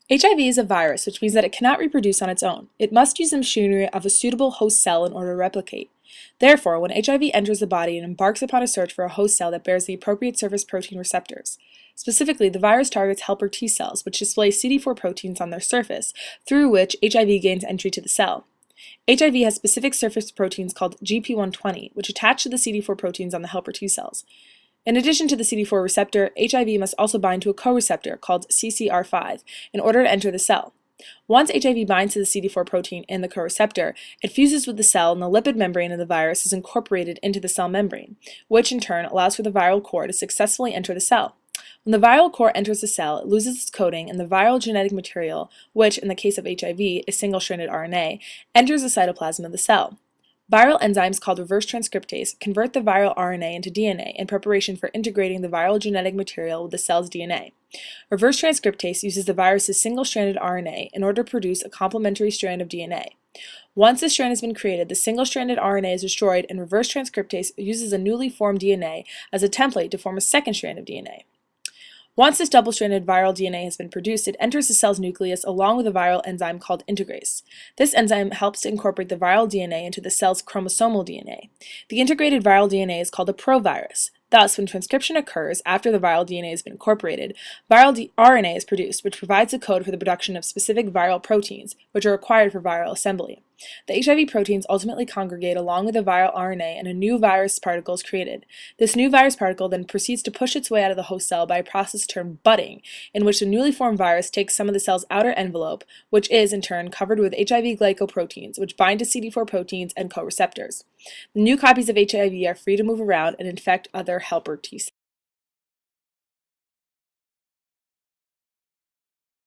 HIV is a virus, which means that it cannot reproduce on its own. It must use the machinery of a suitable host cell in order to replicate. Therefore, when HIV enters the body, it embarks upon a search for a host cell that bears the appropriate surface protein receptors. Specifically, the virus targets helper T cells, which display CD4 proteins on their surface, through which HIV gains entry to the cell. HIV has specific surface proteins called GP120, which attach to the CD4 proteins on the helper T cells. In addition to the CD4 receptor, HIV must also bind to a co-receptor called CCR5 in order to enter the cell. Once HIV binds to the CD4 protein and the co-receptor, it fuses with the cell and the lipid membrane of the virus is incorporated into the cell membrane, which in turn allows for the viral core to successfully enter the cell. When the viral core enters the cell, it loses its coating and the viral genetic material, which in the case of HIV is single-stranded RNA, enters the cytoplasm of the cell. Viral enzymes called reverse transcriptase convert the viral RNA into DNA in preparation for integrating the viral genetic material with the cell's DNA. Reverse transcriptase uses the virus's single-stranded RNA in order to produce a complementary strand of DNA. Once this strand has been created, the single-stranded RNA is destroyed and reverse transcriptase uses a newly formed DNA as a template to form a second strand of DNA. Once this double-stranded viral DNA has been produced, it enters the cell's nucleus along with a viral enzyme called integrase. This enzyme helps to incorporate the viral DNA into the cell's chromosomal DNA. The integrated viral DNA is called a provirus. Thus, when transcription occurs after the viral DNA has been incorporated, viral RNA is produced, which provides the code for the production of specific viral proteins, which are required for viral assembly. The HIV proteins ultimately congregate along with the viral RNA and a new virus particle is created. This new virus particle then proceeds to push its way out of the host cell by a process termed budding, in which the newly formed virus takes some of the cell's outer envelope, which is in turn covered with HIV glycoproteins, which bind to CD4 proteins and co-receptors. The new copies of HIV are free to move around and infect other helper T cells.